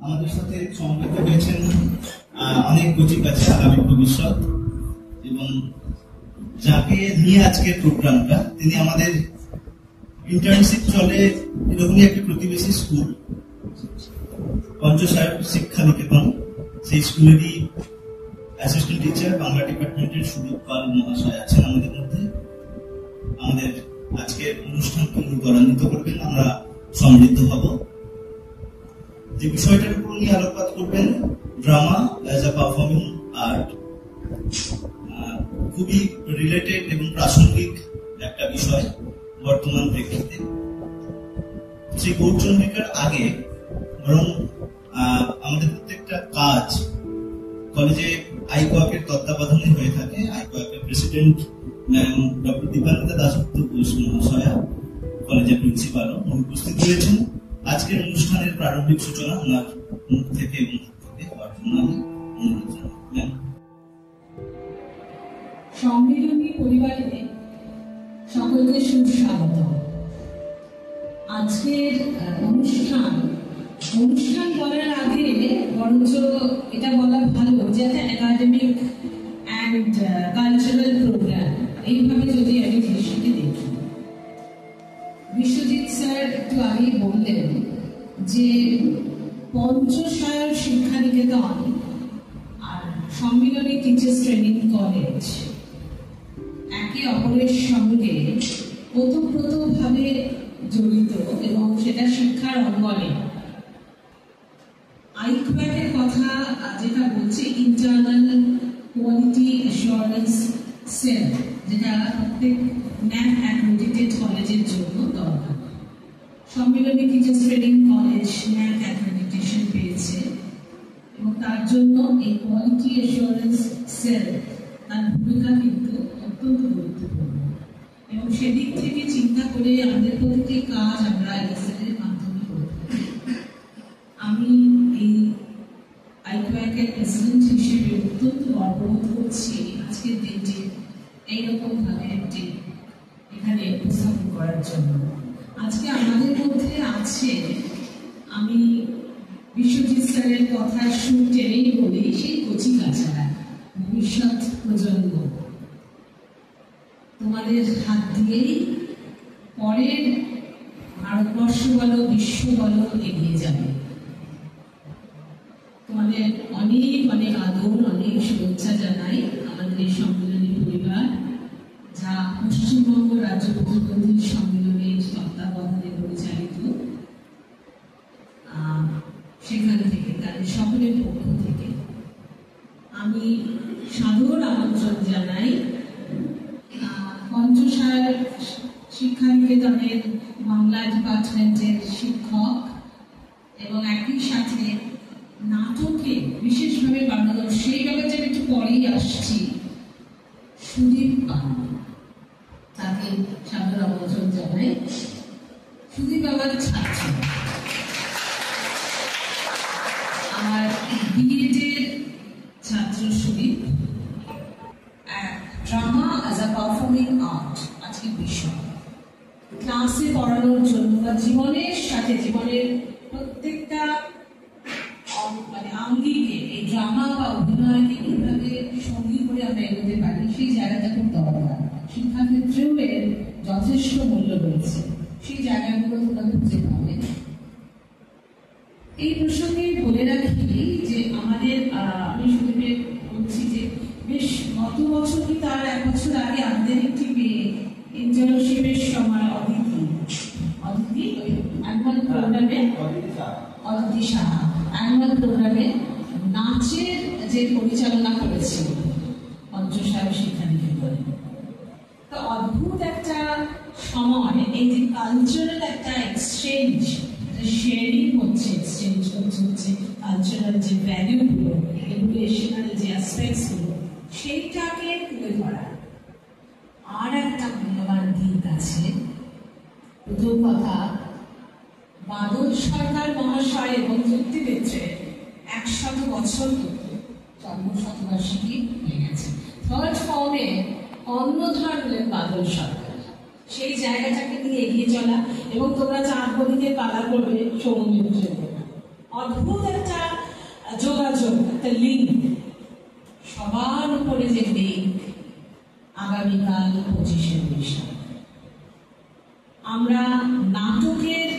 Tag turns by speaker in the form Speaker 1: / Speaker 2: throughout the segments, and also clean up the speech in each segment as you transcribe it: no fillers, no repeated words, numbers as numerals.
Speaker 1: আমাদের সাথে সম্মিলিত হয়েছেন অনেক কচিক আছে আগামী ভবিষ্যৎ, এবং যাকে নিয়ে আজকের প্রোগ্রামটা, তিনি আমাদের ইন্টার্নশিপ চলে এরকমই একটি প্রতিবেশী স্কুল পঞ্চসায়র শিক্ষা নিকেতন, সেই স্কুলেরই অ্যাসিস্ট্যান্ট টিচার বাংলা ডিপার্টমেন্টের সুদীপ পাল মহাশয় আছেন আমাদের মধ্যে। আমাদের আজকের অনুষ্ঠানকে উনি ত্বরান্বিত করবেন, আমরা সমৃদ্ধ হব। যে বিষয়টার উপর উনি আলোকপাত করবেন, drama as a performing art, খুবই রিলেটেড এবং প্রাসঙ্গিক একটা বিষয় বর্তমান প্রেক্ষিতে। সেই গৌরচন্দ্রিকার আগে বরং আমাদের প্রত্যেকটা কাজ কলেজে আইকোয়াকের তত্ত্বাবধানে হয়ে থাকে। আইকোয়াকের president ma'am doctor Dipanwita Dasgupta Ghosh মহাশয়া, কলেজের প্রিন্সিপালও উপস্থিত হয়েছেন। আজকের অনুষ্ঠানের প্রারম্ভিক সূচনা ওনার মুখ থেকে এবং হাত থেকে হওয়ার জন্য আমি অনুরোধ জানাই।
Speaker 2: সম্মিলনী পরিবারে সকলকে সুস্বাগত। আজকের অনুষ্ঠান বলার আগে বরঞ্চ এটা বলা ভালো যে একটা একাডেমিক অ্যান্ড কালচারাল প্রোগ্রাম, এইভাবে যদি আমি জিনিসটাকে দেখি। বিশ্বজিৎ স্যার একটু আগেই বললেন যে পঞ্চসায়র শিক্ষা নিকেতন আর সম্মিলনী টিচার্স ট্রেনিং কলেজ একে অপরের সঙ্গে ওতপ্রোতভাবে জড়িত, এবং সেটা শিক্ষার অঙ্গনে। আইকোয়াকের কথা যেটা বলছে, ইন্টারনাল কোয়ালিটি অ্যাসুরেন্স সেল, যেটা প্রত্যেক ন্যাক অ্যাক্রেডিটেড কলেজের জন্য দরকার। সম্মিলনী টিচার্স ট্রেনিং কলেজ ন্যাক অ্যাক্রেডিটেশন পেয়েছে, এবং তার জন্য এই কোয়ালিটি অ্যাসুরেন্স সেল তার ভূমিকা কিন্তু অত্যন্ত গুরুত্বপূর্ণ। এবং সেদিক থেকে চিন্তা করে আমাদের প্রতিটি কাজ আমরা এই সেলের মাধ্যমে করব। আমি এই আইকোয়াকের প্রেসিডেন্ট হিসেবে অত্যন্ত গর্ববোধ করছি আজকের দিনটি এইরকম ভাবে একটি এখানে উপস্থাপন করার জন্য। আজকে আমাদের মধ্যে আছে, আমি বিশ্বজিৎ স্যারের কথা সুর টেনেই বলি, সেই কচিকাঁচারা, ভবিষ্যৎ প্রজন্ম। তোমাদের হাত দিয়েই পরের ভারতবর্ষ বলো, বিশ্ব বলো, এগিয়ে যাবে। তোমাদের অনেক অনেক আদর, অনেক শুভেচ্ছা জানাই। আমাদের এই সম্মিলনী পরিবার, যা পশ্চিমবঙ্গ রাজ্য প্রতিবন্ধী সম্মিলনের তত্ত্বাবধানে পরিচালিত, সেখান থেকে তাদের সকলের পক্ষ থেকে আমি সাদর আমন্ত্রণ জানাই পঞ্চসায়র শিক্ষা নিকেতনের বাংলা ডিপার্টমেন্টের শিক্ষক এবং একই সাথে নাটকে বিশেষভাবে পারদর্শী, সেই ব্যাপারটা একটু পরেই আসছি, সুদীপ পাল, তাকে সাদর আমন্ত্রণ জানাই। সুদীপ আমার ছাত্র, আমার বিএডের ছাত্র Sudip. Drama as a performing art আজকের বিষয়। ক্লাসে পড়ানোর জন্য বা জীবনের সাথে, জীবনের প্রত্যেকটা মানে আঙ্গিকে এই ড্রামা বা অভিনয়কে কিভাবে সঙ্গী করে আমরা এগোতে পারি, সেই জায়গাটা খুব দরকার। শিক্ষাক্ষেত্রেও এর যথেষ্ট মূল্য রয়েছে, সেই জায়গাগুলো তোমরা খুঁজে পাবে। এই প্রসঙ্গে বলে রাখি যে আমাদের, আমি সুদীপের বলছি যে বেশ গত বছর কি তার এক বছর আগে আমাদের একটি মেয়ে ইন্টার্নশিপের সময় অদিতি ওই অ্যানুয়াল প্রোগ্রামে, অদিতি সাহা অ্যানুয়াল প্রোগ্রামে নাচের যে পরিচালনা করেছিল পঞ্চসায়র শিক্ষা নিকেতনে। তো অদ্ভুত একটা সময়, এই যে কালচারাল একটা এক্সচেঞ্জ, শেয়ারিং হচ্ছে, এক্সচেঞ্জ হচ্ছে কালচারাল যে ভ্যালুগুলো, এডুকেশনাল যে অ্যাসপেক্টসগুলো, সেইটাকে তুলে ধরা। আর একটা মূল্যবান দিক আছে। প্রথম কথা, বাদল সরকার মহাশয় এবং যুক্তিক্ষেত্রে 100 বছর জন্ম শতবার্ষিকী হয়ে গেছে। থার্ড ফর্মে কর্ণধার হলেন বাদল সরকার। সেই জায়গাটাকে নিয়ে এগিয়ে চলা, এবং তোমরা চাঁদ বলিতে পালা করবে সৌম্য হিসেবে অদ্ভুত একটা যোগাযোগ, একটা লিঙ্ক, সবার উপরে যে লিঙ্ক আগামীকাল 25শে বৈশাখ। আমরা নাটকের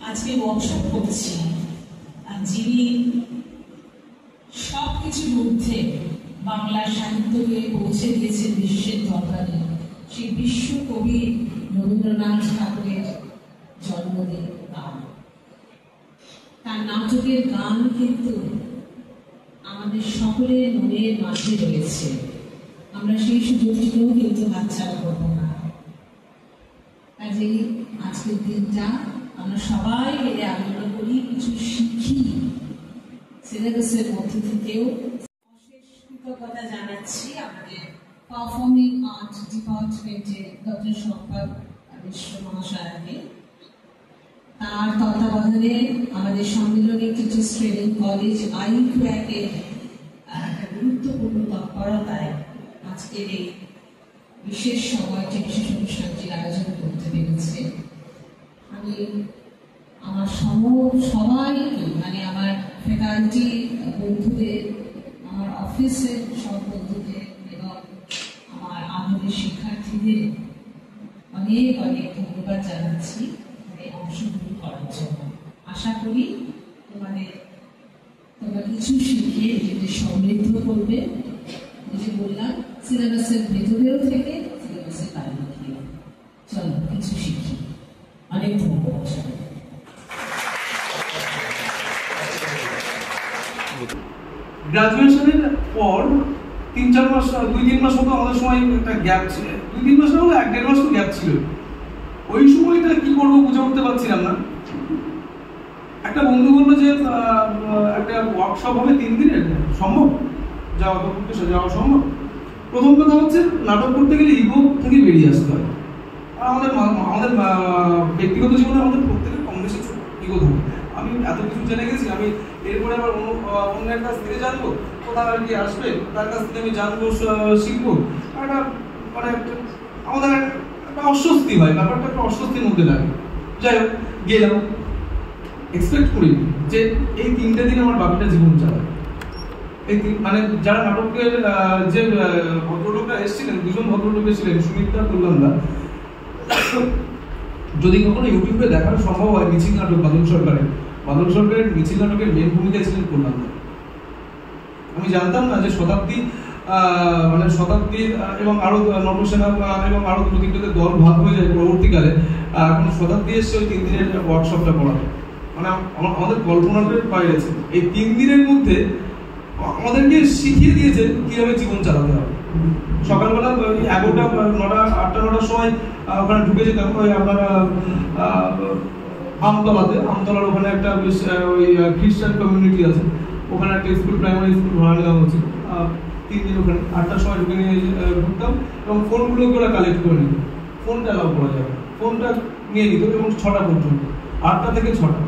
Speaker 2: আজকে ওয়ার্কশপ করছি, আর যিনি সবকিছুর মধ্যে বাংলা সাহিত্যকে পৌঁছে দিয়েছেন বিশ্বের দরবারে, সেই বিশ্বকবি রবীন্দ্রনাথ ঠাকুরের জন্মদিন গান। তার নাটকের গান কিন্তু আমাদের সকলের মনের মাঝে রয়েছে, আমরা সেই সুযোগটিকেও কিন্তু হাতছাড়া করব না। কাজেই আজকের দিনটা আমরা সবাই মিলে আনন্দ করি, কিছু শিখি, সিলেবাসের মধ্যে থেকেও। অশেষ কৃতজ্ঞতা জানাচ্ছি আমাদের পারফর্মিং আর্ট ডিপার্টমেন্টের ডক্টর সম্পদ মিশ্র মহাশয়কে। তার তত্ত্বাবধানে আমাদের সম্মিলনী টিচার্স ট্রেনিং কলেজ আইক্যাকের একটা গুরুত্বপূর্ণ তৎপরতায় আজকের এই বিশেষ সময়টি, বিশেষ অনুষ্ঠানটির আয়োজন করতে পেরেছে। আমি আমার সবাইকে, মানে আমার ফ্যাকাল্টি বন্ধুদের, আমার অফিসের সব বন্ধুদের এবং আমার আমাদের শিক্ষার্থীদের অনেক অনেক ধন্যবাদ জানাচ্ছি অংশগ্রহণ করার জন্য। আশা করি তোমরা কিছু শিখে নিজেদের সমৃদ্ধ করবে। যে বললাম, সিলেবাসের ভেতরেও থেকে সিলেবাসের বাইরে থেকে। চলো কিছু শিখি। অনেক ধন্যবাদ।
Speaker 3: গ্রাজুয়েশনের পর 3-4 মাস, 2-3 মাস মতো আমাদের সময় একটা গ্যাপ ছিল। 2-3 মাস না হলে 1-1.5 মাস তো গ্যাপ ছিল। ওই সময়টা কি করবো বুঝে উঠতে পারছিলাম না। একটা বন্ধু বললো যে একটা ওয়ার্কশপ হবে 3 দিনের, সম্ভব যাওয়া সম্ভব? প্রথম কথা হচ্ছে, নাটক করতে গেলে ইগো থেকে বেরিয়ে আসতে হয়। আর আমাদের ব্যক্তিগত জীবনে আমাদের প্রত্যেকের কম বেশি ইগো থাকে। আমি এত কিছু জেনে গেছি, আমি এরপরে আবার অন্যের কাছ থেকে জানবো, কোথায় আর কি আসবে, তার কাছ থেকে আমি জানবো, শিখবো। একটা মানে আমাদের একটা অস্বস্তি হয়, ব্যাপারটা একটা অস্বস্তির মধ্যে লাগে। যাই হোক, গেলাম, এক্সপেক্ট করিনি যে এই 3টে দিন আমার বাকিটা জীবন চালাবে। এই মানে যারা নাটকের যে ভদ্রলোকরা এসেছিলেন, 2জন ভদ্রলোক এসেছিলেন, সুমিত্রা কল্যাণদা। যদি কখনো ইউটিউবে দেখানো সম্ভব হয়, মিছিল নাটক বাদল সরকারের মিছিল নাটকের মেন ভূমিকা ছিলেন কল্যাণদা। আমি জানতাম না যে শতাব্দী এবং আরো নবসেনা এবং আরো 2-3টে দল ভাগ হয়ে যায় পরবর্তীকালে। এখন শতাব্দী এসছে ওই 3 দিনের ওয়ার্কশপটা করাতে, মানে আমাদের কল্পনার বাইরে আছে। এই 3 দিনের মধ্যে আমাদেরকে শিখিয়ে দিয়েছে কিভাবে জীবন চালাতে হবে। সকালবেলা 11টা, 9টা, 8টা, 9টার সময় ওখানে ঢুকে যেতাম। ওই আপনার আমতলার ওখানে একটা ওই খ্রিস্টান কমিউনিটি আছে, ওখানে একটা স্কুল, প্রাইমারি স্কুল ভাড়া নেওয়া হচ্ছে। 3 দিন ওখানে 8টার সময় ঢুকে নিয়ে ঢুকতাম এবং ফোনগুলোকে ওরা কালেক্ট করে নিত। ফোনটা অ্যালাউ করা যাবে, ফোনটা নিয়ে নিত এবং 6টা পর্যন্ত, 8টা থেকে 6টা।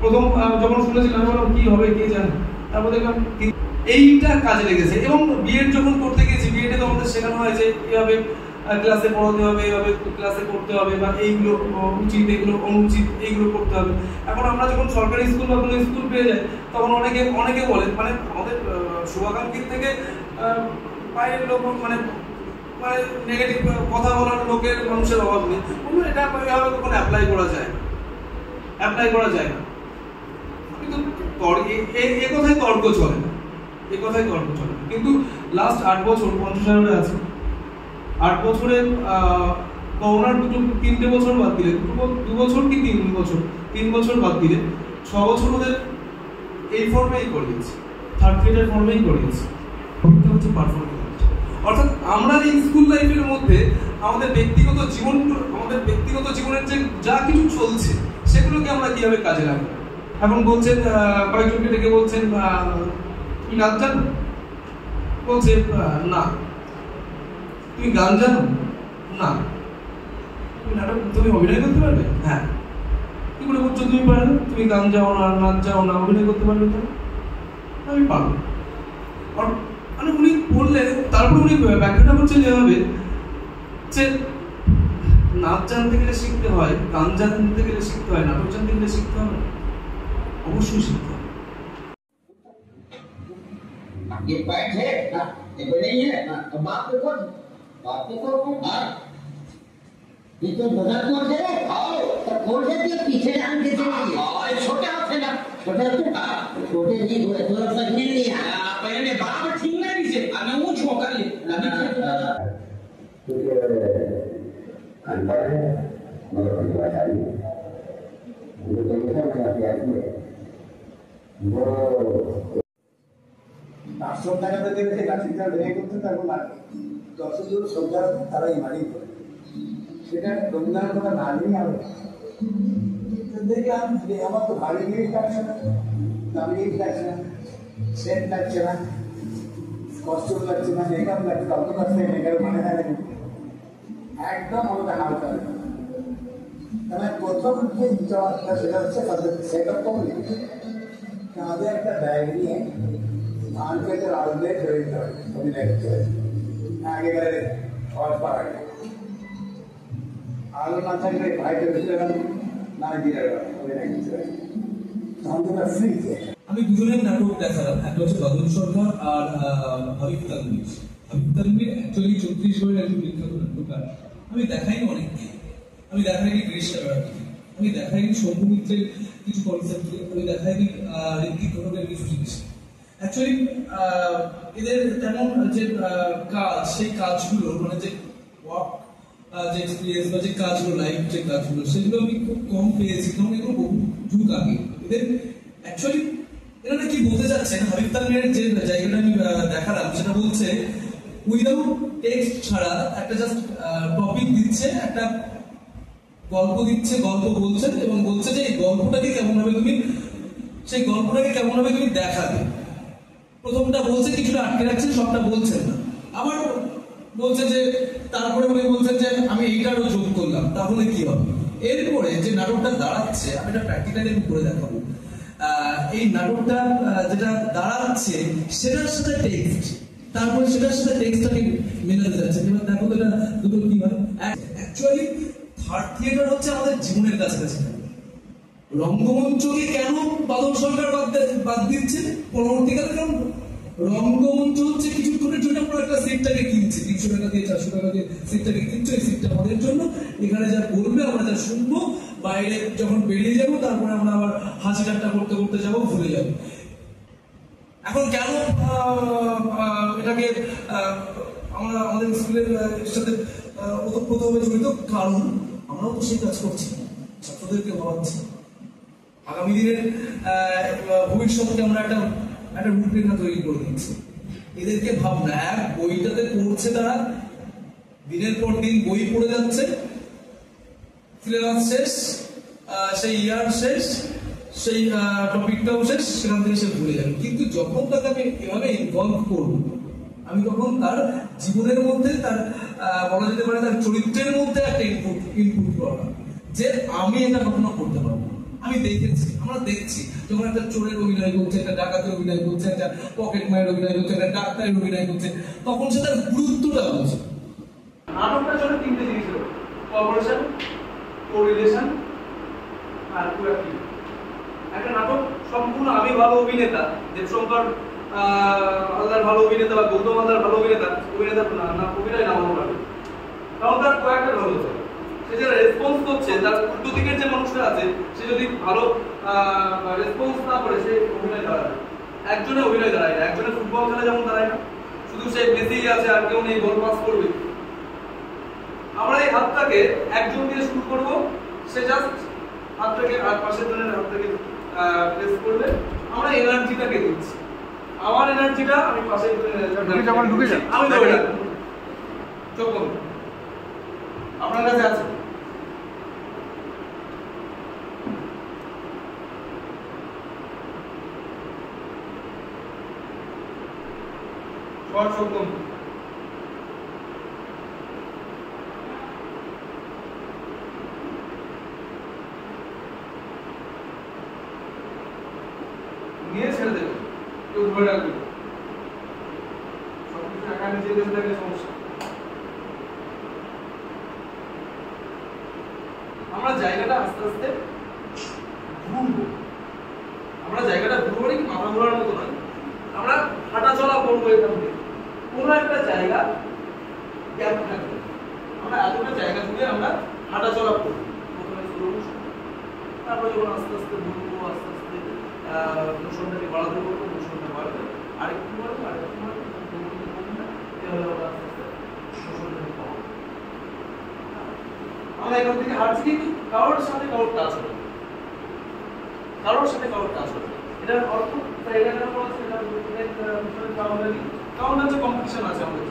Speaker 3: প্রথম যখন শুনেছিলাম আমি বললাম কি হবে কে জানে, তারপর দেখলাম এইটা কাজে লেগেছে। এবং বিএড যখন করতে গেছি, বিএডে তো আমাদের শেখানো হয় যে এভাবে ক্লাসে পড়াতে হবে, এভাবে ক্লাসে পড়তে হবে, বা এইগুলো উচিত, এগুলো অনুচিত, এইগুলো করতে হবে। এখন আমরা যখন সরকারি স্কুল বা কোনো স্কুল পেয়ে যাই, তখন অনেকে বলে, মানে আমাদের শুভাকাঙ্ক্ষীর থেকে বাইরের লোক, মানে নেগেটিভ কথা বলার মানুষের অভাব নেই। এটা এভাবে কখনো অ্যাপ্লাই করা যায় না। কিন্তু এ কথায় তর্ক চলে না, কিন্তু লাস্ট 8 বছর 50 আছে। 8 বছরে করোনার 3টে বছর বাদ দিলে, 2 বছর কি 3 বছর বাদ দিলে 6 বছর ওদের এই ফর্মেই করিয়েছে, থার্ড গ্রেডের ফর্মেই করিয়েছে। এটা হচ্ছে পারফরমেন্স। অর্থাৎ আমরা এই স্কুল লাইফের মধ্যে আমাদের ব্যক্তিগত জীবনের যে যা কিছু চলছে, সেগুলোকে আমরা কিভাবে কাজে লাগাবো। এখন বলছেন, কয়েকজনকে ডেকে বলছেন, তুমি নাচ জানো? বলছে না। তুমি গান জানো? না। তুমি অভিনয় করতে পারবে? হ্যাঁ। কি করে বলছো তুমি পারবে? তুমি গান যাও না, নাচ যাও না, অভিনয় করতে পারবে তো? আমি পারবো। মানে উনি বললেন, তারপর উনি ব্যাখ্যাটা করছেন যেভাবে যে নাচ জানতে গেলে শিখতে হয়, গান জানতে গেলে শিখতে হয়, নাটক জানতে গেলে শিখতে হবে। অবশ্যই শিখতে হবে।
Speaker 4: ये बैठ है ना, ये नहीं है ना, तो बाप को कौन हाँ ये तो मदद कर दे आओ तो खोल दे दिए पीछे जान के चलिए छोटे हाथ से ना छोटे नहीं हुए थोड़ा सा नहीं लिया पहले बराबर ठीक ना नीचे अब मैं ऊंच होकर ले अंदर है मगर परिवार मुझे तो ऐसा लगा कि वो
Speaker 5: दर्शक টাকাতে দেখতে গাছিটা ধরে করতে তার কোনো লাগে দর্শকদের শ্রদ্ধা তারাই মারি করে সেটা রবীন্দ্রনাথ কথা না নিয়ে আমি দেখলাম যে আমার তো ভারী জিনিস লাগছে না দামি জিনিস লাগছে না সেট লাগছে না কস্টিউম লাগছে না মেকআপ লাগছে কত লাগছে মেকআপ মানে না একদম আমাকে হালকা তাহলে প্রথম যে বিচারটা সেটা হচ্ছে তাদের সেট আপ করলে আমাদের একটা ব্যাগ নিয়ে ধান খেতে আলাদা ধরে দিতে হবে অভিনয় করতে হবে একেবারে সহজ পারা যায় আলো না থাকলে ভাইকে বেশি না দিয়ে অভিনয় করতে হবে তখন তোমরা ফ্রি।
Speaker 3: আমি দুজনের নাটক দেখালাম, একটা হচ্ছে বাদল সরকার আর হাবিব তানভীর। হাবিব তানভীর অ্যাকচুয়ালি ছত্তিশগড়ের একজন বিখ্যাত নাট্যকার। আমি দেখাইনি অনেককে, আমি দেখাইনি গ্রীষ্ম ব্যাপারকে, আমি দেখাইনি শম্ভু মিত্রের কিছু কনসেপ্টকে, আমি দেখাইনি ঋত্বিক ঘটকের কিছু জিনিস। অ্যাকচুয়ালি এদের তেমন যে কাজ, সেই কাজগুলো মানে যে ওয়ার্ক যে এক্সপিরিয়েন্স বা যে কাজগুলো, লাইভ যে কাজগুলো, সেগুলো আমি খুব কম পেয়েছি, কারণ এগুলো বহু যুগ আগে। এদের অ্যাকচুয়ালি এরা কি বলতে চাচ্ছেন, হাবিব তানভীরের যে জায়গাটা আমি দেখালাম সেটা বলছে উইদাউট টেক্সট ছাড়া একটা জাস্ট টপিক দিচ্ছে, একটা গল্প দিচ্ছে, গল্প বলছে এবং বলছে যে এই গল্পটাকে কেমন ভাবে তুমি, সেই গল্পটাকে কেমন ভাবে তুমি দেখাবে। প্রথমটা বলছে কিছুটা আটকে রাখছেন, সবটা বলছেন না। আবার বলছে যে তারপরে উনি বলছেন যে আমি এইটারও যোগ করলাম, তাহলে কি হবে। এরপরে যে নাটকটা দাঁড়াচ্ছে, আমি এটা প্র্যাকটিক্যালি করে দেখাবো। এই নাটকটা যেটা দাঁড়াচ্ছে সেটার সাথে টেক্সট, তারপরে সেটার সাথে টেক্সটটাকে মেলাতে যাচ্ছে। এবার দেখো তো এটা দুটো কি হয়। অ্যাকচুয়ালি থার্ড থিয়েটার হচ্ছে আমাদের জীবনের কাছাকাছি। রঙ্গমঞ্চকে কেন বাদল সরকার বাদ দিচ্ছে পরবর্তীকালে, কারণ রঙ্গমঞ্চ হচ্ছে কিছুক্ষণের জন্য আমরা একটা সিটটাকে কিনছি, 300 টাকা দিয়ে 400 টাকা দিয়ে সিটটাকে কিনছো, এই সিটটা আমাদের জন্য, এখানে যা বলবে আমরা যা শুনবো, বাইরে যখন বেরিয়ে যাবো তারপরে আমরা আবার হাসি ঠাট্টা করতে করতে যাবো, ভুলে যাবো। এখন কেন এটাকে আমরা আমাদের স্কুলের সাথে ওতপ্রোতভাবে জড়িত, কারণ আমরাও তো সেই কাজ করছি, ছাত্রদেরকে ভাবাচ্ছি আগামী দিনের ভবিষ্যৎকে আমরা একটা রূপরেখা তৈরি করে দিচ্ছি। এদেরকে ভাবনা, এক বইটাতে পড়ছে, তারা দিনের পর দিন বই পড়ে যাচ্ছে, সিলেবাস শেষ, সেই ইয়ার শেষ, সেই টপিকটাও শেষ, সেখান থেকে সে ভুলে যাবে। কিন্তু যখন তাকে আমি এভাবে ইনভলভ করবো, আমি তখন তার জীবনের মধ্যে, তার বলা যেতে পারে তার চরিত্রের মধ্যে একটা ইনপুট করা, যে আমি এটা কখনো করতে পারবো। আমি দেখেছি, আমরা দেখছি যখন একটা চোরের অভিনয় করছে, একটা ডাকাতের অভিনয় করছে, একটা পকেট মায়ের অভিনয় করছে, একটা ডাক্তারের অভিনয় করছে, তখন সে তার গুরুত্বটা বলছে। নাটকটার জন্য তিনটে জিনিস হলো, কোঅপারেশন, কোরিলেশন আর কোঅ্যাক্টিং। একটা নাটক সম্পূর্ণ আমি ভালো অভিনেতা, দেবশঙ্কর আল্লাহর ভালো অভিনেতা বা গৌতম আল্লাহর ভালো অভিনেতা না অভিনয় নামানো পারবে, কারণ তার কোঅ্যাক্টর ভালো হতে হবে। সে যে রেসপন্স করছে, তার উল্টো দিকের যে মানুষটা আছে, সে যদি ভালো রেসপন্স না করে সে অভিনয় দাঁড়ায় না। একজনে অভিনয় দাঁড়ায় না, একজনে ফুটবল খেলা যেমন দাঁড়ায় না, শুধু সে মেসি আছে আর কেউ নেই, বল পাস করবে। আমরা এই হাতটাকে একজন দিয়ে শুরু করবো, সে জাস্ট হাতটাকে আর পাশের জনের হাতটাকে প্রেস করবে, আমরা এনার্জিটাকে দিচ্ছি। আমার এনার্জিটা আমি পাশে আমি ধরে রাখবো, চোখ বন্ধ। আপনার কাছে আছে সবার চোখ বন্ধ। নিয়ে ছেড়ে দেবে, কেউ ধরে রাখবে, সবকিছু একা নিজে দেবে থাকলে সমস্যা। আমরা জায়গাটা আস্তে আস্তে ঘুরবো, আমরা জায়গাটা ঘুরবো নাকি মাথা ঘোরার মতো নয়, আমরা হাঁটা চলা করবো এখান থেকে কোনো একটা জায়গা গ্যাপ থাকবে, আমরা এতটা জায়গা জুড়ে আমরা হাঁটা চলা করবো। প্রথমে শুরু, তারপরে যখন আস্তে আস্তে ঘুরবো, আস্তে আস্তে মোশনটাকে বাড়াতে করবো, মোশনটা বাড়বে, আরেকটু বাড়বে, আরেকটু বাড়বে, এভাবে আমরা আস্তে আস্তে মোশনটাকে কমাবো। আমরা এখান থেকে হাঁটছি কিন্তু কারোর সাথে কারোর টাচ হবে, কারোর সাথে কারোর টাচ হবে। এটার অর্থ এটা কেন বলা হচ্ছে, এটা কারণ হচ্ছে কম্পিটিশন আছে আমাদের,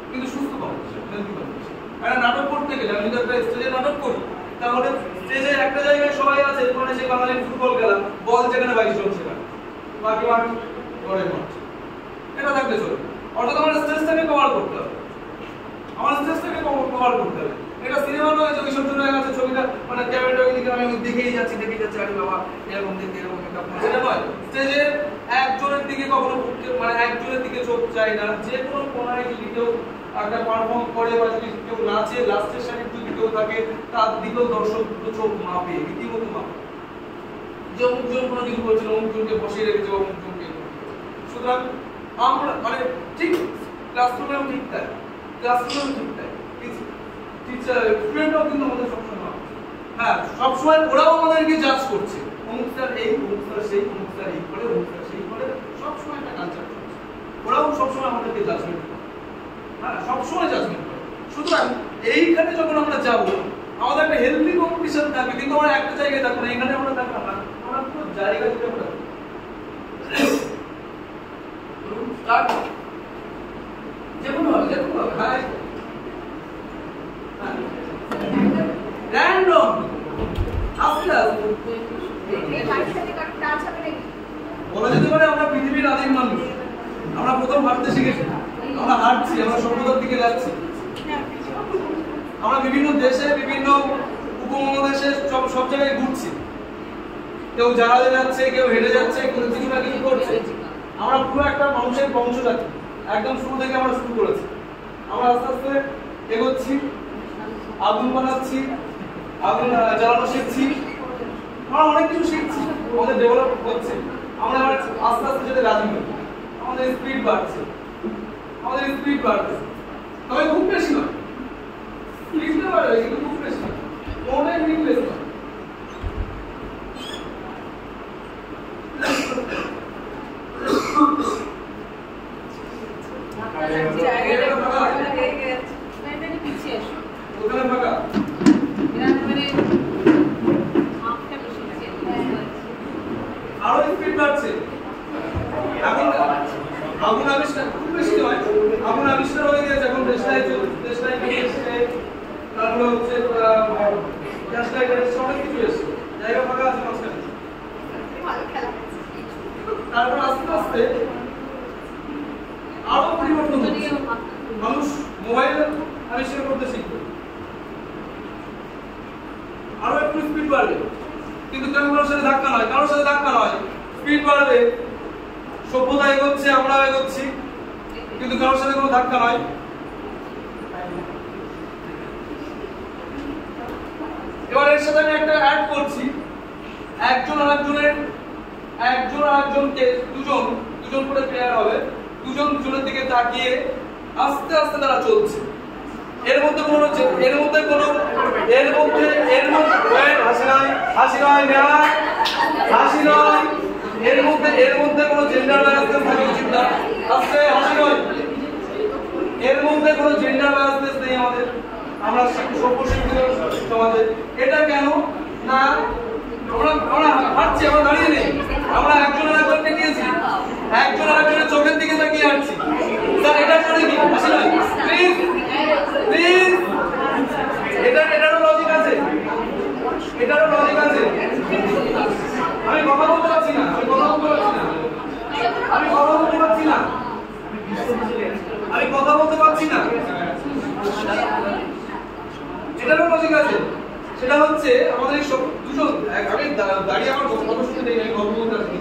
Speaker 3: কিন্তু সুস্থ কম্পিটিশন, হেলদি কম্পিটিশন। একটা নাটক করতে গেলে আমি যদি একটা স্টেজে নাটক করি, তাহলে স্টেজে একটা জায়গায় সবাই আছে, মানে সেই বাঙালি ফুটবল খেলা, বল যেখানে 22 জন সেখানে, বাকি মাঠ গড়ের মাঠ, এটা থাকলে চলবে। অর্থাৎ আমার স্টেজটাকে কভার করতে হবে, আমার স্টেজটাকে কভার করতে হবে। এটা সিনেমা নয় যে ওইসব জন্য আছে ছবিটা মানে ক্যামেরাটা ওইদিকে আমি দেখেই যাচ্ছি আরে বাবা এরকম দেখি এরকম মেকআপ, সেটা নয়। স্টেজে একজনের দিকে কখনো মানে একজনের দিকে চোখ চাই না, যে কোনো কোনায় যদি কেউ একটা পারফর্ম করে বা যদি কেউ নাচে, লাস্টের সাইডে যদি কেউ থাকে, তার দিকেও দর্শক চোখ মাপে, রীতিমতো মাপে, যে অমুকজন কোনো কিছু বলছিল, অমুকজনকে বসিয়ে রেখেছে, অমুকজনকে। সুতরাং আমরা মানে ঠিক ক্লাসরুমেও ঠিক তাই, ক্লাসরুমেও ঠিক তাই, টিচার স্টুডেন্টরাও কিন্তু আমাদের সবসময়, হ্যাঁ সবসময় ওরাও আমাদেরকে জাজ করছে, অমুক স্যার এই, অমুক স্যার সেই, অমুক স্যার এই করে, অমুক স্যার সেই করে, সবসময় একটা কালচার চলছে, ওরাও সবসময় আমাদেরকে জাজমেন্ট করে, হ্যাঁ সবসময় জাজমেন্ট করে। সুতরাং এইখানে যখন আমরা যাবো, আমাদের একটা হেলদি কম্পিটিশন থাকবে, কিন্তু আমরা একটা জায়গায় থাকবো না, এখানে আমরা থাকলাম না, আমরা পুরো জায়গা জুড়ে আমরা স্টার্ট যেমন হবে, হ্যাঁ র‍্যান্ডম আস্তে আস্তে বলা যেতে পারে আমরা পৃথিবীর আদিম মানুষ, আমরা প্রথম হাঁটতে শিখেছি, আমরা হাঁটছি, আমরা সভ্যতার দিকে যাচ্ছি, আমরা বিভিন্ন দেশে, বিভিন্ন উপমহাদেশে সব জায়গায় ঘুরছি, কেউ জাহাজে যাচ্ছে, কেউ হেঁটে যাচ্ছে, কেউ কিছু না কিছু করছে। আমরা পুরো একটা মানুষের বংশ থাকি, একদম শুরু থেকে আমরা শুরু করেছি, আমরা আস্তে আস্তে এগোচ্ছি, আগুন বানাচ্ছি, আগুন জ্বালানো শিখছি, আমরা অনেক কিছু শিখছি, আমাদের ডেভেলপ হচ্ছে, আমরা আস্তে আস্তে যেতে রাজি হই, আমাদের স্পিড বাড়ছে, আমাদের স্পিড বাড়ছে, তবে খুব বেশি নয়, স্পিডটা বাড়বে কিন্তু খুব বেশি নয়, কোনোটাই মিনিংলেস নয়। ওখানে ফাঁকা আরো স্পিড বাড়ছে, এখন আগুন আবিষ্কার খুব বেশি নয়, আগুন আবিষ্কার হয়ে গেছে, এখন দেশলাই এসছে, তারপরে হচ্ছে গ্যাসলাইট এসছে, অনেক কিছু এসছে, জায়গা ফাঁকা আছে মাঝখানে। তারপর আস্তে আস্তে আরো পরিবর্তন হচ্ছে, মানুষ মোবাইল আবিষ্কার করতে শিখবে, আরো একটু স্পিড বাড়বে, কিন্তু কারোর সাথে ধাক্কা নয়, কারোর সাথে ধাক্কা নয়, স্পিড বাড়বে, সভ্যতা এগোচ্ছে, আমরা এগোচ্ছি, কিন্তু কারোর সাথে কোনো ধাক্কা নয়। এবার এর সাথে আমি একটা অ্যাড করছি, একজন আরেকজনকে দুজন করে প্লেয়ার হবে, দুজনের দিকে তাকিয়ে আস্তে আস্তে তারা চলছে, এর মধ্যে কোনো জেন্ডার ব্যালেন্স থাকা উচিত না, আস্তে হাসি নয়, এর মধ্যে কোনো জেন্ডার ব্যালেন্স নেই আমাদের, আমরা সভ্য শিক্ষিত সমাজে। এটা কেন না আমরা হাঁটছি, আমরা দাঁড়িয়ে নেই, আমরা একজন আরেকজনকে নিয়েছি, একজন আরেকজনের চোখের দিকে তাকিয়ে হাঁটছি, স্যার এটা করে কি হাসি নয়, প্লিজ প্লিজ, এটারও লজিক আছে, এটারও লজিক আছে। আমি কথা বলতে পারছি না, এটারও লজিক আছে। সেটা হচ্ছে আমাদের সব দুজন, আমি দাঁড়িয়ে আমার কথা শুনতে নেই, আমি গল্প বলতে আসছি,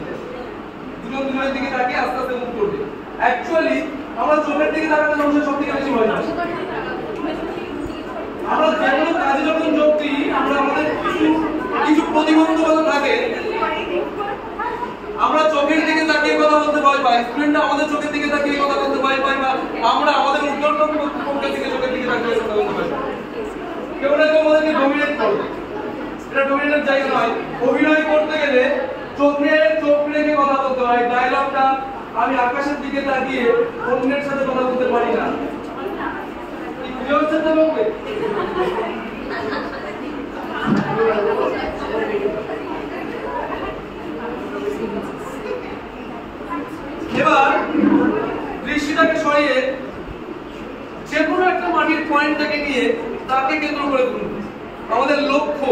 Speaker 3: দুজনের দিকে তাকিয়ে আস্তে আস্তে মুভ করবে। অ্যাকচুয়ালি আমরা চোখের দিকে তাকাতে মানুষের সব থেকে বেশি ভয় পাচ্ছি। আমরা যে কোনো কাজে যখন যোগ দিই, আমরা আমাদের কিছু প্রতিবন্ধকতা থাকে, আমরা চোখের দিকে তাকিয়ে কথা বলতে ভয় পাই, স্টুডেন্টরা আমাদের চোখের দিকে তাকিয়ে কথা বলতে ভয় পাই, বা আমরা আমাদের উদ্যোগের দিকে চোখের দিকে তাকিয়ে কথা বলতে ভয় পাই। কেউ না কেউ আমাদেরকে ডমিনেট করবে, এটা ডমিনেটের জায়গা নয়। অভিনয় করতে গেলে চোখে চোখ রেখে কথা বলতে হয়। ডায়লগটা আমি আকাশের দিকে তাকিয়ে অন্যের সাথে কথা বলতে পারি না। কি হচ্ছে তো বলবে? এবার দৃষ্টিটাকে সরিয়ে যে কোনো একটা মাটির পয়েন্টটাকে নিয়ে তাকে কেন্দ্র করে তুলুন। আমাদের লক্ষ্য,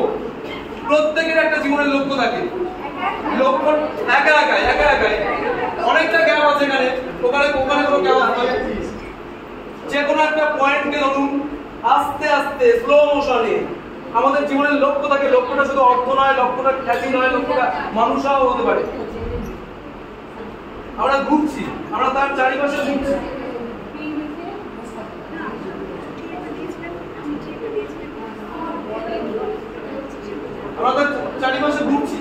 Speaker 3: প্রত্যেকের একটা জীবনের লক্ষ্য থাকে। লক্ষ্য একা একাই অনেকটা গ্যাপ আছে এখানে, ওখানে কোনো গ্যাপ আছে। যে কোনো একটা পয়েন্টকে ধরুন, আস্তে আস্তে স্লো মোশনে আমাদের জীবনের লক্ষ্য থাকে। লক্ষ্যটা শুধু অর্থ নয়, লক্ষ্যটা খ্যাতি নয়, লক্ষ্যটা মানুষও হতে পারে। আমরা ঘুরছি, আমরা তার চারিপাশে ঘুরছি। আমরা তার চারিপাশে ঘুরছি।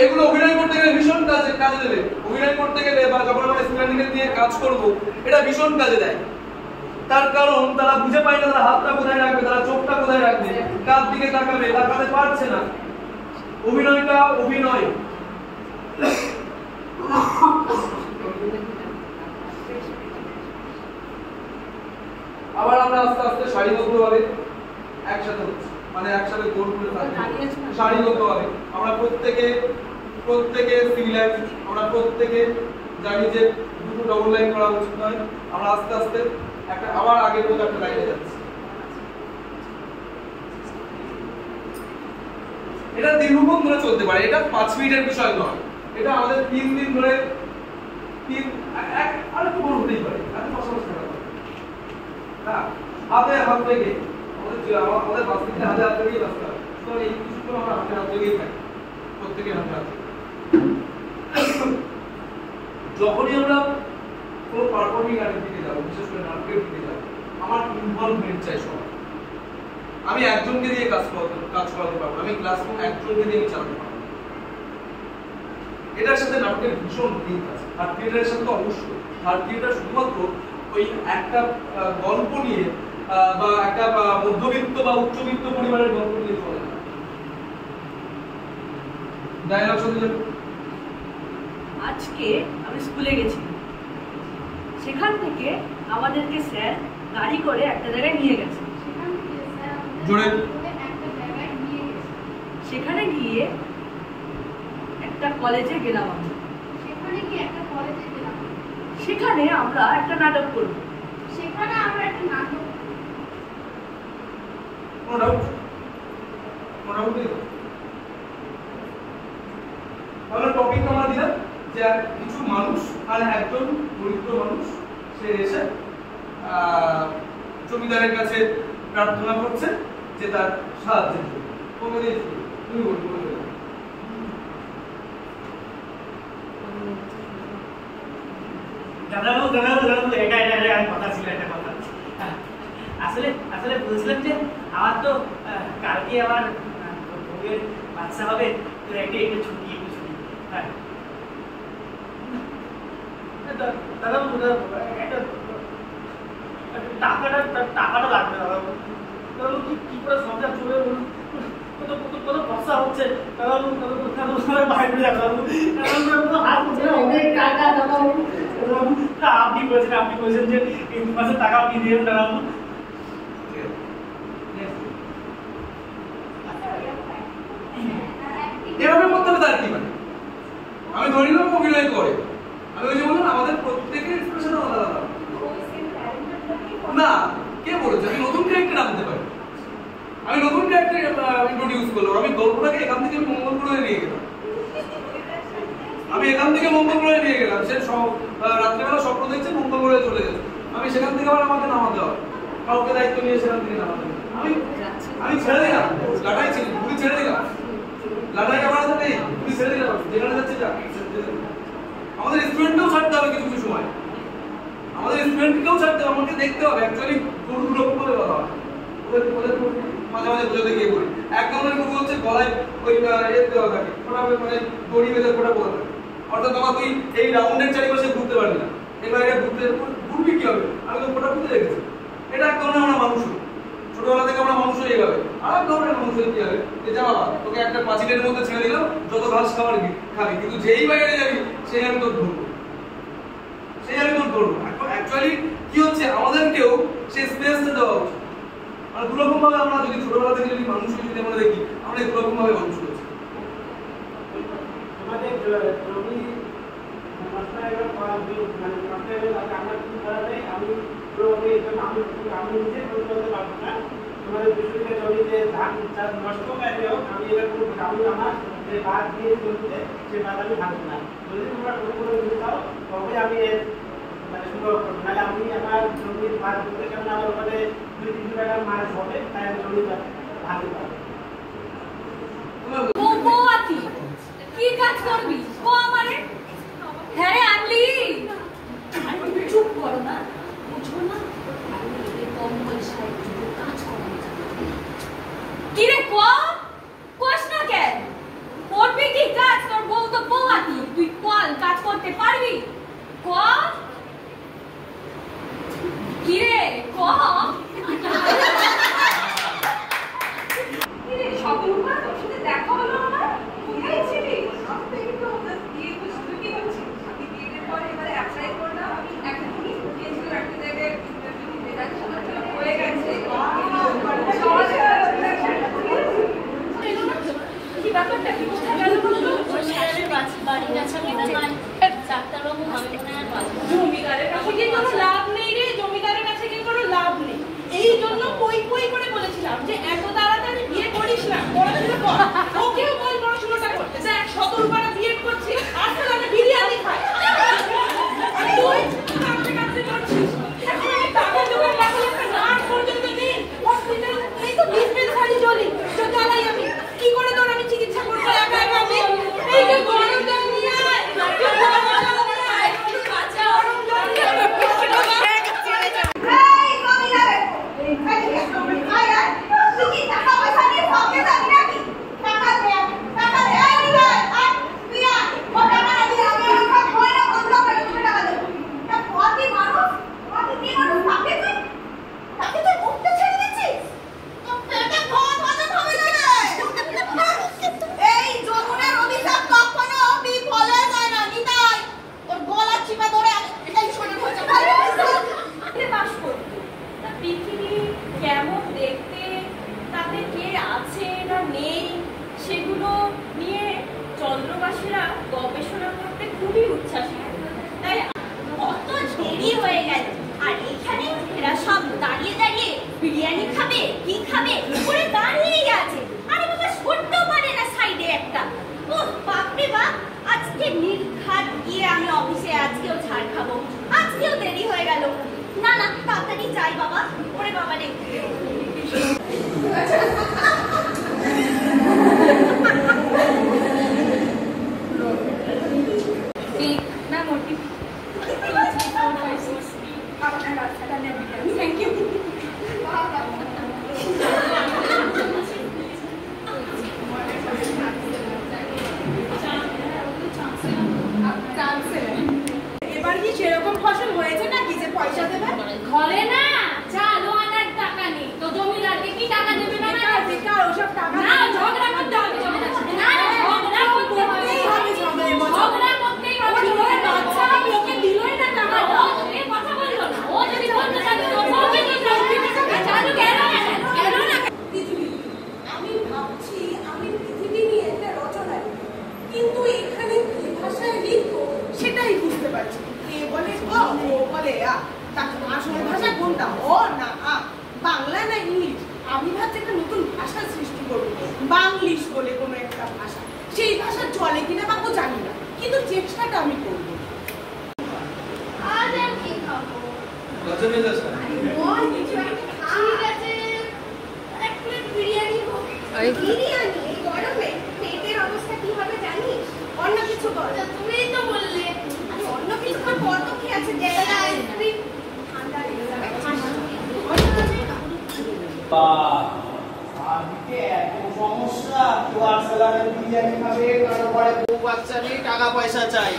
Speaker 3: এগুলো অভিনয় করতে গেলে ভীষণ কাজে দেবে। অভিনয় করতে গেলে বা যখন আমরা স্টুডেন্টদের দিয়ে কাজ করব, এটা ভীষণ কাজে দেয়। তার কারণ তারা বুঝে পায় না তারা হাতটা কোথায় রাখবে, তারা চোখটা কোথায় রাখবে, কার দিকে তাকাবে, তাকাতে পারছে না। অভিনয়টা অভিনয়। আবার আমরা আস্তে আস্তে সারিবদ্ধভাবে একসাথে হচ্ছি, মানে একসাথে গোল করে থাকছি সারিবদ্ধভাবে। আমরা প্রত্যেকে সিভিলাইজ, আমরা প্রত্যেকে জানি যে দুটো ডবল লাইন করা উচিত নয়। আমরা আস্তে আস্তে একটা আবার আগের মতো একটা লাইনে যাচ্ছি। এটা দীর্ঘক্ষণ ধরে চলতে পারে, এটা 5 মিনিটের বিষয় নয়। এটা আমাদের 3 দিন ধরে আর একটু বড় হতেই পারে, এত পাশাপাশি থাকা পারে। হ্যাঁ, হাতে হাত রেখে আমাদের বাস্তবিক হাতে হাত রেখেই বাঁচতে হবে। তো এই কিছুক্ষণ আমরা হাতে হাত রেখেই থাকি, প্রত্যেকে হাতে হাত। যখনই আমরা কোনো পারফর্মিং আর্টের দিকে যাবো, বিশেষ করে নাটকের দিকে যাবো, আমার ইনভলভমেন্ট চাই সবার। আমি একজনকে দিয়ে কাজ করাতে পারবো, আমি ক্লাসরুম একজনকে দিয়ে আমি চালাতে পারবো। এটার সাথে নাটকের ভীষণ লিঙ্ক আছে। আর থিয়েটারের সাথে তো অবশ্যই। আর থিয়েটার শুধুমাত্র ওই একটা গল্প নিয়ে বা একটা মধ্যবিত্ত বা উচ্চবিত্ত পরিবারের গল্প নিয়ে চলে না। ডায়লগ শুনলে
Speaker 6: আজকে আমি স্কুলে গেছি, সেখান থেকে আমাদেরকে স্যার গাড়ি করে একটা জায়গায় নিয়ে গেছে। সেখানে গিয়ে একটা কলেজে গেলাম আমি। সেখানে আমরা একটা নাটক করব।
Speaker 3: তাহলে টপিক আমরা দিলাম যে কিছু মানুষ, আর একজন দরিদ্র মানুষ, সে এসে জমিদারের কাছে প্রার্থনা করছে যে তার সাহায্যের জন্য। তুমি বলবে
Speaker 7: দাদাবাবু এটা কথা ছিল, একটা কথা। আসলে বুঝলাম যে আমার তো কালকে আমার বউয়ের বাচ্চা হবে, তো একটু ছুটি। হ্যাঁ দাদাবাবু, একটা টাকাটা লাগবে দাদাবাবু। দাদাবাবু কি করে সংসার চলে বলুন, কত খরচা হচ্ছে দাদাবাবু। বাইরে দাদাবাবু আপনি বলছেন যে এই মাসের টাকা আপনি দিয়ে দাঁড়াবো।
Speaker 3: এভাবে করতে হবে তার কি মানে? আমি ধরি না অভিনয় করে, আমি ওই যে বললাম আমাদের প্রত্যেকের এক্সপ্রেশন আলাদা আলাদা। না, কে বলেছে আমি নতুন ক্যারেক্টার আনতে পারি? আমি নতুন ক্যারেক্টার ইন্ট্রোডিউস করলাম। আমি গল্পটাকে এখান থেকে আমি মঙ্গল গ্রহে নিয়ে গেলাম। সে রাত্রিবেলা স্বপ্ন দেখছে মঙ্গল গ্রহে চলে গেছে, আমি সেখান থেকে আবার আমাকে নামাতে হবে, কাউকে দায়িত্ব নিয়ে সেখান থেকে নামাতে হবে। আমি ছেড়ে দিলাম, লাটাই ছিল, পুরি ছেড়ে দিলাম, লাটাই আমার হাতে নেই, পুরি ছেড়ে দিলাম, যেখানে যাচ্ছে যাক। আমাদের স্টুডেন্টকেও ছাড়তে হবে কিছু কিছু সময়, আমাদের স্টুডেন্টকেও ছাড়তে হবে, আমাকে দেখতে হবে। অ্যাকচুয়ালি গরুর লোক বলে বলা হয়, ওদের মাঝে মাঝে বোঝাতে গিয়ে করি। এক ধরনের কুকুর হচ্ছে গলায় ওই দেওয়া থাকে, ওটা মানে দড়ি বেঁধে ওটা বোঝা থাকে, অর্থাৎ তোমার তুই এই রাউন্ডের চারিপাশে ঘুরতে পারবি না, এবার এটা ঘুরবি কি হবে, আমি তো ওটা বুঝতে রেখেছি। এটা এক ধরনের আমরা মানুষ, ছোটবেলা থেকে আমরা মানুষ হয়ে যাবে। আর এক ধরনের মানুষ হয়ে কি হবে, যে যা বাবা তোকে একটা পাঁচিলের মধ্যে ছেড়ে দিলাম, যত ঘাস খাবার খাবি, কিন্তু যেই বাইরে যাবি সেই আমি তোর ধরবো, সেই আমি তোর ধরবো। অ্যাকচুয়ালি কি হচ্ছে, আমাদেরকেও সেই স্পেসটা দেওয়া উচিত। আর দুরকম ভাবে আমরা যদি ছোটবেলা থেকে যদি মানুষ যদি আমরা দেখি, আমরা দুরকম ভাবে মানুষ করছি।
Speaker 7: আমাদের জমি আমি নিজে করতে পারবো না। তোমাদের 200 বিঘা জমিতে ধান চাষ নষ্ট হয়ে হোক, আমি এটা কোনো আমি আমার যে বাদ দিয়ে জমিতে সে বাদ আমি ভাববো না। যদি তোমরা কোনো জমি দাও তবে আমি মানে সুন্দর করবো, নাহলে আমি আমার জমির বাদ দিতে, কারণ আমার ওখানে 2-3 টাকার মাছ হবে, তাই আমি জমি ভাবতে পারবো।
Speaker 6: কি কাজ করবি ও আমারে? হ্যাঁ রে আনলি, চুপ করো না, বুঝো না কম পয়সায় কাজ করা কি রে কোস না কেন? করবি কি কাজ? তোর বউ তো বৌয়াতি, তুই কল কাজ করতে পারবি? ক কি রে ক কি রে সকল উপর তোর সাথে দেখা হলো আমার, কোথায় ছিলি? আমি তো একটু ওদের দিয়ে তো শুধু কি হচ্ছে, আমি বিয়ের পর এবারে অ্যাপ্লাই করলাম, আমি একটা জিনিস গিয়েছিল একটা জায়গায় ইন্টারভিউ দিতে, যাচ্ছি হয়ে গেছে। কি ব্যাপারটা কি কোথায় গেল বলতো?
Speaker 8: বাড়ির কাছে ডাক্তারবাবু
Speaker 2: জমিদারের কাছে গিয়ে কোনো লাভ নেই রে, জমিদারের কাছে গিয়ে কোনো লাভ নেই। এই জন্য কই করে বলেছিলাম যে এত তাড়াতাড়ি বিয়ে করিস না, পড়াশোনা কর। ওকেও বল পড়াশোনাটা করতে, দেখ 17 বিয়ে করছি, আসলে আমি বিরিয়ানি খাই। আর তুই কাঁদতে করছিস, এখন আমি টাকা জোগাড় না করলে একটা নার্স পর্যন্ত নেই, হসপিটাল এই তো 20 মিনিট খালি চলি, তো চালাই আমি কি করে তোর আমি চিকিৎসা করবো একা একা? আমি এই যে গরম জল নিয়ে আয়,
Speaker 6: কেমন দেখতে, তাতে কে আছে না নেই সেগুলো নিয়ে চন্দ্রবাসীরা গবেষণা করতে খুবই উচ্ছ্বাসী। তাই
Speaker 8: কত দেরি হয়ে গেল, আর এখানে এরা সব দাঁড়িয়ে দাঁড়িয়ে বিরিয়ানি খাবে কি খাবে করে দাঁড়িয়েই আছে। আরে বাবা সরতেও পারে না সাইডে একটা। ও বাপরে বাপ, আজকে নির্ঘাত গিয়ে আমি অফিসে আজকেও ছাড় খাবো, আজকেও দেরি হয়ে গেল। না না তাড়াতাড়ি যাই বাবা। ওরে বাবা রে,
Speaker 6: না মোটি থ্যাংক ইউ।
Speaker 2: এবার কি সেরকম ফসল হয়েছে নাকি যে পয়সা দেবে?
Speaker 6: ঘরে না চালও আনার টাকা নেই, তো জমিদারকে কি টাকা দেবে? না
Speaker 2: বেকার ওসব টাকা
Speaker 6: না, ঝগড়া করতে হবে, না ঝগড়া করতেই হবে, ঝগড়া করতেই হবে।
Speaker 2: বাচ্চা লোকে দিলই না টাকা,
Speaker 6: ও তোকে কথা বললো না, ও যদি বলতে চায় তো ওকে কি চালু কেন না?
Speaker 2: পৃথিবী, আমি ভাবছি আমি পৃথিবী নিয়ে একটা রচনা লিখব, কিন্তু এখানে কি ভাষায় লিখবো সেটাই বুঝতে পারছি। এ বলে ও, ও বলে আ, তার আসল ভাষা কোনটা? ও না আ, বাংলা না ইংলিশ? আমি ভাবছি একটা নতুন ভাষা সৃষ্টি করবো, বাংলিশ বলে কোনো একটা ভাষা। সেই ভাষা চলে কিনা বাবু জানি না, কিন্তু চেষ্টাটা আমি করবো।
Speaker 8: আজ আর কি খাবো?
Speaker 3: লজ্জা পেয়ে যাস না?
Speaker 8: ঠিক আছে, এক প্লেট বিরিয়ানি হোক। বিরিয়ানি এই গরমে পেটের অবস্থা কি হবে জানিস?
Speaker 2: অন্য কিছু কর।
Speaker 8: তুমিই তো বললে।
Speaker 2: আরে অন্য কিছু কর, কত কি আছে?
Speaker 8: আইসক্রিম ঠান্ডা লেগে যাবে।
Speaker 9: আজকে এত সমস্যা, কেউ আর্সেলানে বিরিয়ানি খাবে, কারো ঘরে বউ বাচ্চা নেই, টাকা পয়সা চাই,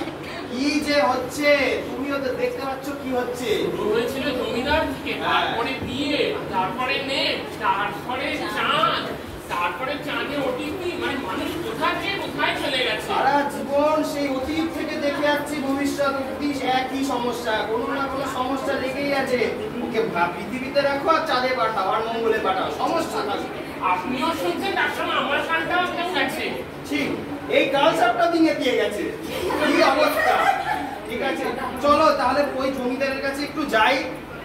Speaker 9: কি যে হচ্ছে তুমিও তো দেখতে পাচ্ছ কি হচ্ছে।
Speaker 10: হয়েছিল জমিদার থেকে, তারপরে বিয়ে, তারপরে নেট, তারপরে চাঁদ, তারপরে চাঁদে ওটিপি, মানে মানুষ কোথা থেকে কোথায় চলে গেছে।
Speaker 9: সারা জীবন সেই অতীত থেকে দেখে যাচ্ছি ভবিষ্যৎ অবধি একই সমস্যা, কোনো না কোনো সমস্যা লেগেই আছে। ওকে পৃথিবীতে রাখো আর চাঁদে পাঠাও আর মঙ্গলে পাঠাও, সমস্যা থাকবে।
Speaker 10: আপনিও শুনছেন, তার সঙ্গে আমার শানটাও কেউ গেছে।
Speaker 9: ঠিক, এই কালচারটা দিনে দিয়ে গেছে, কি অবস্থা। ঠিক আছে, চলো তাহলে ওই জমিদারের কাছে একটু যাই,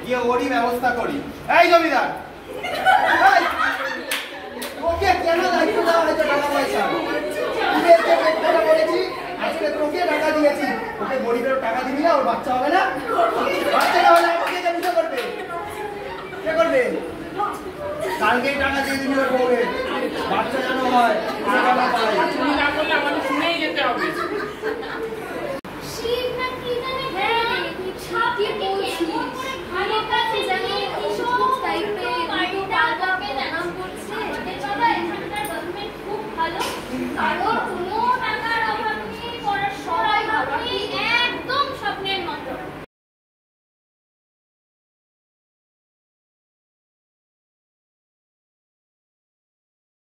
Speaker 9: গিয়ে ওরই ব্যবস্থা করি। এই জমিদার, ওকে কেন দায়িত্ব দেওয়া হয়েছে টাকা পয়সা? বলেছি আজকে তোকে টাকা দিয়েছি, ওকে গরিবের টাকা দিবি না, ওর বাচ্চা হবে না, বাচ্চা না হলে আমাকে কে করবে? কে করবে? কালকেই টাকা দিয়ে দিবি ওর বউকে, বাচ্চা যেন হয়,
Speaker 10: তুমি না করলে আমাদের শুনেই যেতে হবে।